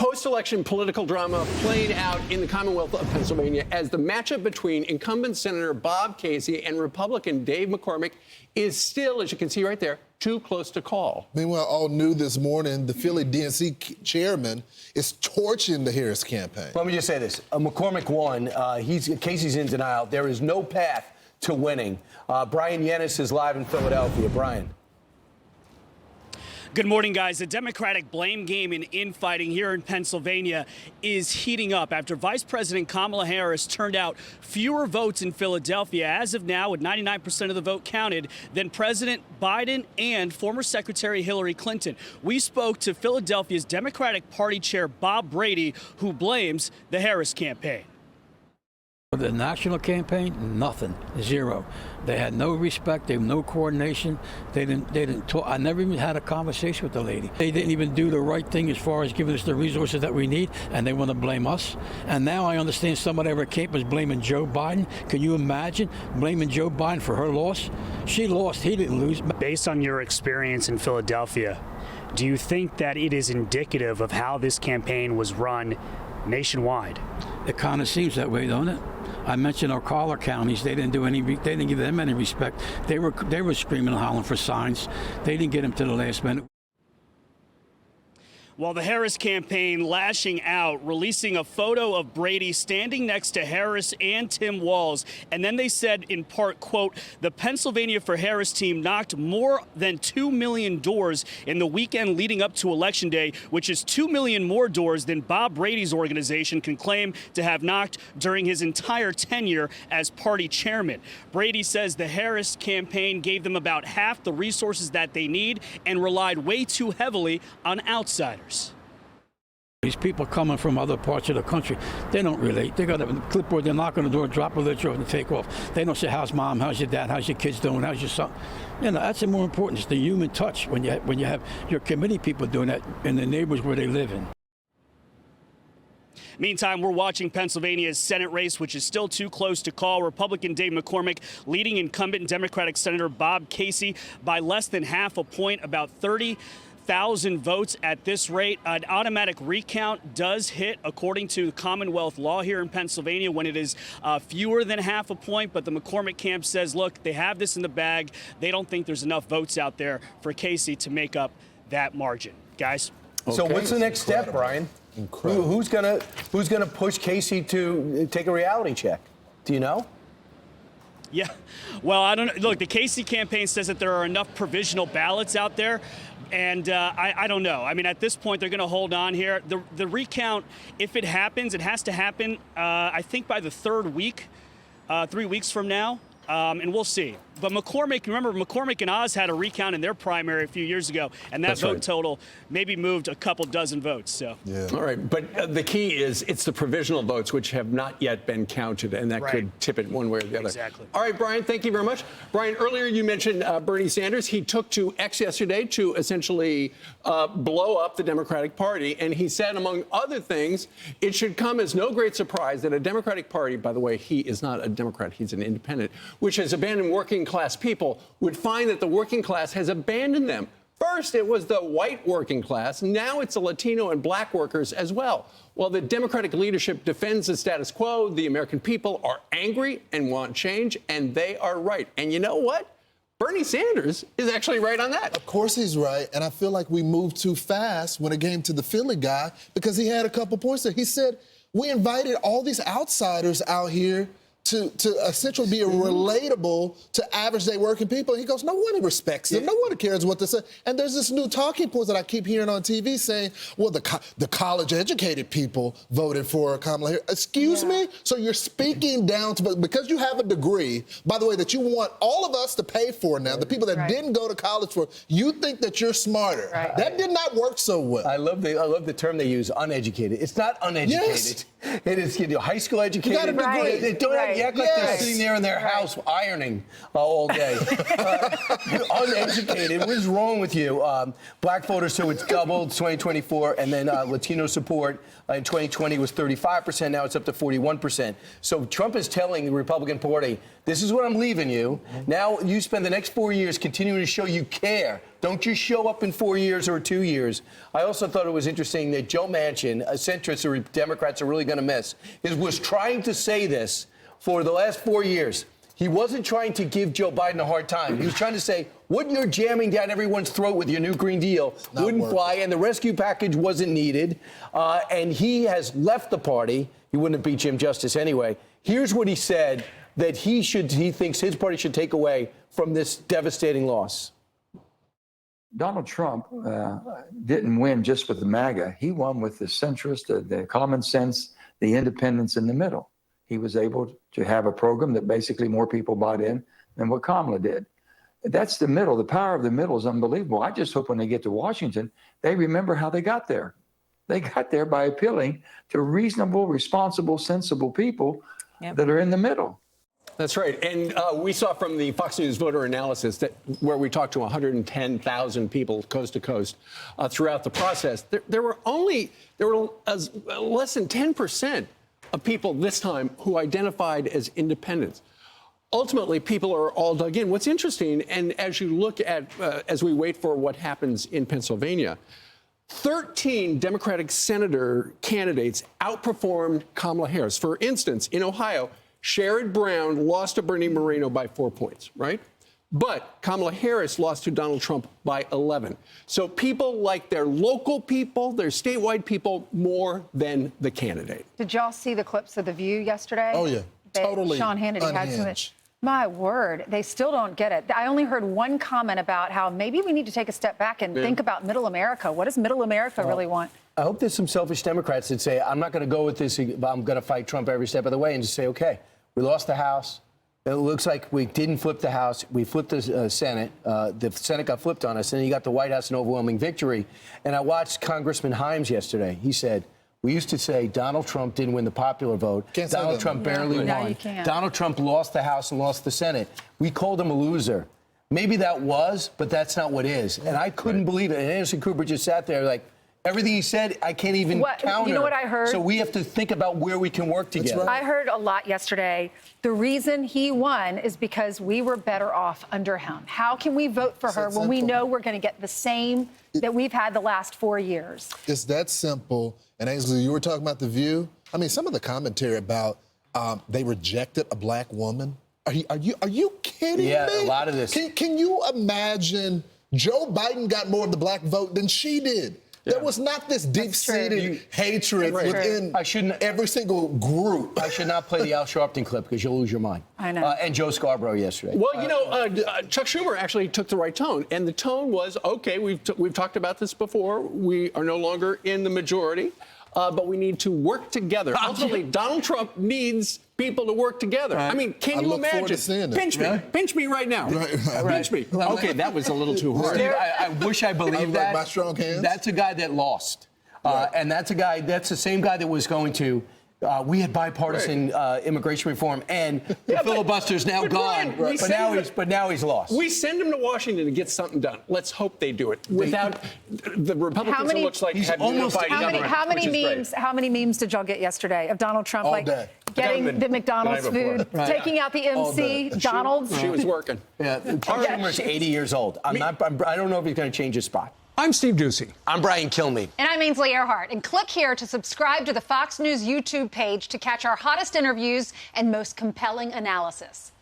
Post-election political drama played out in the Commonwealth of Pennsylvania as the matchup between incumbent Senator Bob Casey and Republican Dave McCormick is still, as you can see right there, too close to call. Meanwhile, all new this morning, the Philly DNC chairman is torching the Harris campaign. Let me just say this. McCormick won. Casey's in denial. There is no path to winning. Bryan Llenas is live in Philadelphia. Bryan. Good morning, guys. The Democratic blame game and infighting here in Pennsylvania is heating up after Vice President Kamala Harris turned out fewer votes in Philadelphia as of now, with 99% of the vote counted, than President Biden and former Secretary Hillary Clinton. We spoke to Philadelphia's Democratic Party Chair Bob Brady, who blames the Harris campaign. The national campaign, nothing, zero. They had no respect. They had no coordination. They didn't talk. I never even had a conversation with the lady. They didn't even do the right thing as far as giving us the resources that we need, and they want to blame us. And now I understand somebody ever came was blaming Joe Biden. Can you imagine blaming Joe Biden for her loss? She lost. He didn't lose. Based on your experience in Philadelphia, do you think that it is indicative of how this campaign was run nationwide? It kind of seems that way, don't it? I mentioned our collar counties. They didn't give them any respect. They were screaming and hollering for signs. They didn't get them to the last minute. While the Harris campaign lashing out, releasing a photo of Brady standing next to Harris and Tim Walz. And then they said in part, quote, the Pennsylvania for Harris team knocked more than 2 million doors in the weekend leading up to Election Day, which is 2 million more doors than Bob Brady's organization can claim to have knocked during his entire tenure as party chairman. Brady says the Harris campaign gave them about half the resources that they need and relied way too heavily on outsiders. These people coming from other parts of the country, they don't relate. They got a clipboard, they're knocking on the door, drop a literature and take off. They don't say, how's mom, how's your dad, how's your kids doing, how's your son? You know, that's the more important. It's the human touch when you have your committee people doing that in the neighborhoods where they live in. Meantime, we're watching Pennsylvania's Senate race, which is still too close to call. Republican Dave McCormick leading incumbent Democratic Senator Bob Casey by less than half a point, about 30,000 votes at this rate. An automatic recount does hit according to Commonwealth law here in Pennsylvania when it is fewer than half a point. But the McCormick camp says, look, they have this in the bag. They don't think there's enough votes out there for Casey to make up that margin. Guys. Okay. So what's the next step, Bryan? Incredible. Who's gonna push Casey to take a reality check? Do you know? Yeah, well, I don't know. Look, the Casey campaign says that there are enough provisional ballots out there. And I don't know. I mean, at this point, they're going to hold on here. The recount, if it happens, it has to happen, I think, by the third week, 3 weeks from now. And we'll see. But McCormick, remember, McCormick and Oz had a recount in their primary a few years ago, and that vote total maybe moved a couple dozen votes. So, yeah. All right, but the key is it's the provisional votes which have not yet been counted, and that could tip it one way or the other. Exactly. All right, Bryan, thank you very much. Bryan, earlier you mentioned Bernie Sanders. He took to X yesterday to essentially blow up the Democratic Party, and he said, among other things, it should come as no great surprise that a Democratic Party, by the way, he is not a Democrat, he's an independent, which has abandoned working class people, would find that the working class has abandoned them. First, it was the white working class. Now it's the Latino and black workers as well. While the Democratic leadership defends the status quo, the American people are angry and want change, and they are right. And you know what? Bernie Sanders is actually right on that. Of course he's right, and I feel like we moved too fast when it came to the Philly guy because he had a couple points there. He said, we invited all these outsiders out here to essentially be relatable to average day working people. He goes, no one respects them. No one cares what they say. And there's this new talking point that I keep hearing on TV saying, well, the college-educated people voted for Kamala Harris. Excuse me? So you're speaking down to, because you have a degree, by the way, that you want all of us to pay for now, the people that didn't go to college for, you think that you're smarter. That did not work so well. I love the term they use, uneducated. It's not uneducated. It is high school educated. You got a degree. They don't have They act like they're sitting there in their house ironing all day. Uneducated. What is wrong with you? Black voters, so it's doubled 2024, and then Latino support in 2020 was 35%. Now it's up to 41%. So Trump is telling the Republican Party, this is what I'm leaving you. Now you spend the next 4 years continuing to show you care. Don't just show up in 4 years or 2 years. I also thought it was interesting that Joe Manchin, a centrist or Democrats are really going to miss, was trying to say this for the last 4 years. He wasn't trying to give Joe Biden a hard time. He was trying to say, what you're jamming down everyone's throat with your new Green Deal wouldn't fly, and the rescue package wasn't needed. And he has left the party. He wouldn't have beat Jim Justice anyway. Here's what he said that he thinks his party should take away from this devastating loss. Donald Trump didn't win just with the MAGA. He won with the centrist, the common sense, the independents in the middle. He was able to have a program that basically more people bought in than what Kamala did. That's the middle. The power of the middle is unbelievable. I just hope when they get to Washington, they remember how they got there. They got there by appealing to reasonable, responsible, sensible people that are in the middle. That's right. And we saw from the Fox News voter analysis that where we talked to 110,000 people coast to coast throughout the process, there were less than 10% of people this time who identified as independents. Ultimately, people are all dug in. What's interesting, and as you look at, as we wait for what happens in Pennsylvania, 13 Democratic senator candidates outperformed Kamala Harris. For instance, in Ohio, Sherrod Brown lost to Bernie Moreno by 4 points, right? But Kamala Harris lost to Donald Trump by 11. So people like their local people, their statewide people, more than the candidate. Did y'all see the clips of The View yesterday? Oh, yeah. Totally Sean Hannity had some. unhinged. My word, they still don't get it. I only heard one comment about how maybe we need to take a step back and think about middle America. What does middle America really want? I hope there's some selfish Democrats that say, I'm not going to go with this, but I'm going to fight Trump every step of the way, and just say, okay, we lost the House. It looks like we didn't flip the House. We flipped the Senate. The Senate got flipped on us, and then you got the White House an overwhelming victory. And I watched Congressman Himes yesterday. He said, we used to say Donald Trump didn't win the popular vote. Donald Trump barely won. No, you can't. Donald Trump lost the House and lost the Senate. We called him a loser. Maybe that was, but that's not what is. And I couldn't believe it. And Anderson Cooper just sat there like, everything he said, I can't even counter. You know what I heard? So we have to think about where we can work together. right. I heard a lot yesterday. The reason he won is because we were better off under him. How can we vote for her when we know we're going to get the same that we've had the last 4 years? It's that simple. And Ainsley, you were talking about The View. I mean, some of the commentary about they rejected a black woman. Are you kidding me? Yeah, a lot of this. Can you imagine Joe Biden got more of the black vote than she did? There was not this deep-seated hatred within every single group. I should not play the Al Sharpton clip because you'll lose your mind. I know. And Joe Scarborough yesterday. Well, you know, Chuck Schumer actually took the right tone. And the tone was, okay, we've talked about this before. We are no longer in the majority, but we need to work together. Ultimately, Donald Trump needs people to work together. I mean, can you imagine? Pinch me. Pinch me right now. Pinch me. Okay, that was a little too hard. Steve, I wish I believed that. My strong hands. That's a guy that lost. And that's the same guy that was going to, we had bipartisan immigration reform, and the filibuster's now gone. Brian, but now he's lost. We send him to Washington to get something done. Let's hope they do it. Without the Republicans, it looks like have unified government, How many memes did y'all get yesterday of Donald Trump getting the McDonald's food, taking out the MC, Donald's? She was working. Yeah, Chuck Schumer's 80 years old. I don't know if he's going to change his spot. I'm Steve Ducey. I'm Brian Kilmeade. And I'm Ainsley Earhart. And click here to subscribe to the Fox News YouTube page to catch our hottest interviews and most compelling analysis.